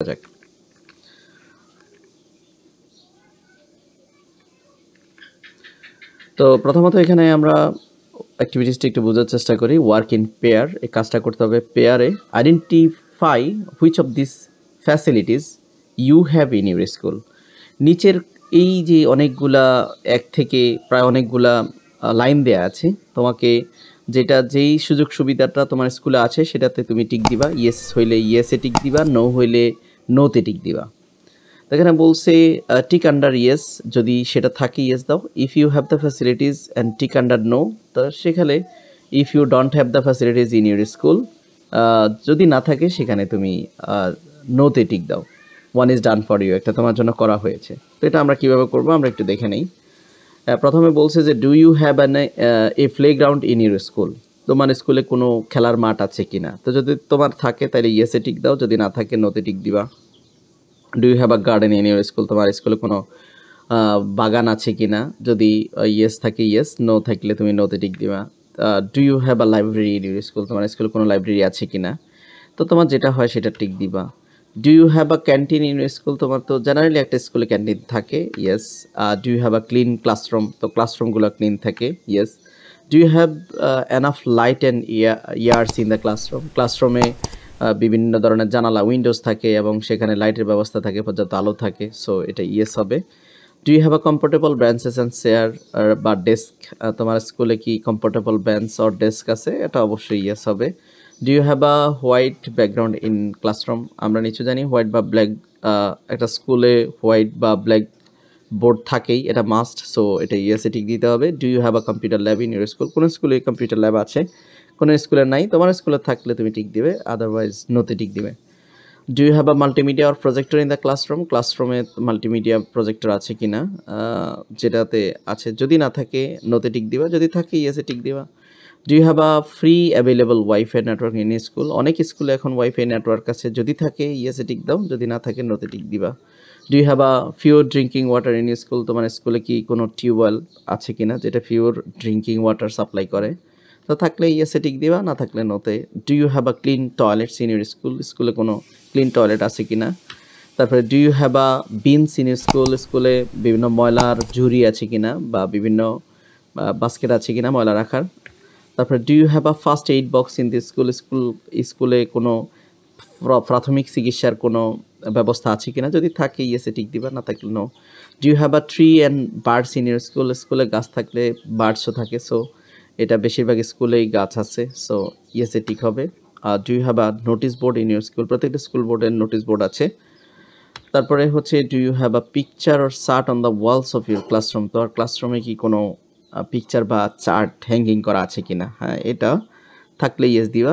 যাক। তো প্রথমত এখানে আমরা অ্যাক্টিভিটিসটা একটু বোঝার চেষ্টা করি। ওয়ার্ক ইন পেয়ার, এই কাজটা করতে হবে পেয়ারে। Identify which of this facilities you have in your school. নিচের এই যে অনেকগুলা এক থেকে প্রায় অনেকগুলা লাইন দেয়া আছে, তোমাকে যেই সুযোগ সুবিধাটা তোমার স্কুলে আছে সেটাতে তুমি টিক দিবা। ইয়েস হইলে ইয়েসে টিক দিবা, নো হইলে নোতে টিক দিবা। তো এখানে বলছে টিক আন্ডার ইয়েস, যদি সেটা থাকে ইয়েস দাও। If you have the facilities and tick under no, তো সেখানে if you don't have the facilities in your school, যদি না থাকে সেখানে তুমি নোতে টিক দাও। One is done for you, একটা তোমার জন্য করা হয়েছে। তো এটা আমরা কীভাবে করবো আমরা একটু দেখে নেই। প্রথমে বলছে যে do you have a playground in your school, তোমার স্কুলে কোনো খেলার মাঠ আছে কিনা। তো যদি তোমার থাকে তাহলে ইয়েসে টিক দাও, যদি না থাকে নোতে টিক দিবা। Do you have a garden in your school, তোমার স্কুলে কোনো বাগান আছে কিনা, যদি ইয়েস থাকে ইয়েস, নো থাকলে তুমি নোতে টিক দিবা। Do you have a library in your school, তোমার স্কুলে কোনো লাইব্রেরি আছে কিনা, তো তোমার যেটা হয় সেটা টিক দিবা। Do you have a canteen in your school, তোমার তো জেনারেলি একটা স্কুলে ক্যান্টিন থাকে, yes. Do you have a clean classroom, তো ক্লাসরুমগুলো ক্লিন থাকে, yes. Do you have enough light and airs in the classroom, ক্লাসরুমে বিভিন্ন ধরনের জানালা উইন্ডোজ থাকে এবং সেখানে লাইটের ব্যবস্থা থাকে, পর্যাপ্ত আলো থাকে, সো এটা ইয়েস হবে। Do you have a comfortable benches and chair বা ডেস্ক, তোমার স্কুলে কি কমফোর্টেবল বেঞ্চ অর ডেস্ক আছে, এটা অবশ্যই ইয়েস হবে। Do you have a white background in classroom, আমরা নিশ্চয় জানি হোয়াইট বা ব্ল্যাক, একটা স্কুলে হোয়াইট বা ব্ল্যাক বোর্ড থাকেই, এটা মাস্ট, সো এটা ইয়েসে টিক দিতে হবে। Do you have a computer lab in your school, কোনো স্কুলে কম্পিউটার ল্যাব আছে, কোনো স্কুলে নাই, তোমার স্কুলে থাকলে তুমি টিক দিবে, আদারওয়াইজ নোতে টিক দিবে। Do you have a multimedia or projector in the classroom, ক্লাসরুমে মাল্টিমিডিয়া প্রজেক্টর আছে কিনা, যেটাতে আছে, যদি না থাকে নোতে টিক দিবা, যদি থাকে ইয়েসে টিক দিবা। Do you have a free available wifi network in school, অনেক স্কুলে এখন ওয়াইফাই নেটওয়ার্ক আছে, যদি থাকে ইয়েসে টিক দাও, যদি না থাকে নোতে টিক দিবা। Do you have a pure drinking water in school, তোমার স্কুলে কি কোনো টিউবওয়েল আছে কিনা যেটা পিওর ড্রিঙ্কিং ওয়াটার সাপ্লাই করে, তো থাকলে ইয়েসে টিক দিবা, না থাকলে নোতে। Do you have a clean toilets in your school, স্কুলে কোনো ক্লিন টয়লেট আছে কিনা। তারপরে do you have a bins in your school, স্কুলে বিভিন্ন ময়লার ঝুড়ি আছে কিনা বা বিভিন্ন বাস্কেট আছে কিনা ময়লা রাখার। তারপরে do you have a first aid box in the school, স্কুলে কোনো প্রাথমিক চিকিৎসার কোনো ব্যবস্থা আছে কিনা, যদি থাকে ইয়েসে টিক দিবা, না থাকলে no. Do you have a tree and birds in your school, স্কুলে গাছ থাকলে বার্ডসও থাকে, সো এটা বেশিরভাগ স্কুলেই গাছ আছে, সো ইয়েসে টিক হবে। Do you have a notice board in your school, প্রত্যেকটা স্কুল বোর্ডের নোটিস বোর্ড আছে। তারপরে হচ্ছে do you have a picture or chart on the walls of your classroom, তো আর ক্লাসরুমে কি কোনো পিকচার বা চার্ট হ্যাঙ্গিং করা আছে কিনা, হ্যাঁ এটা থাকলে ইয়েস দিবা,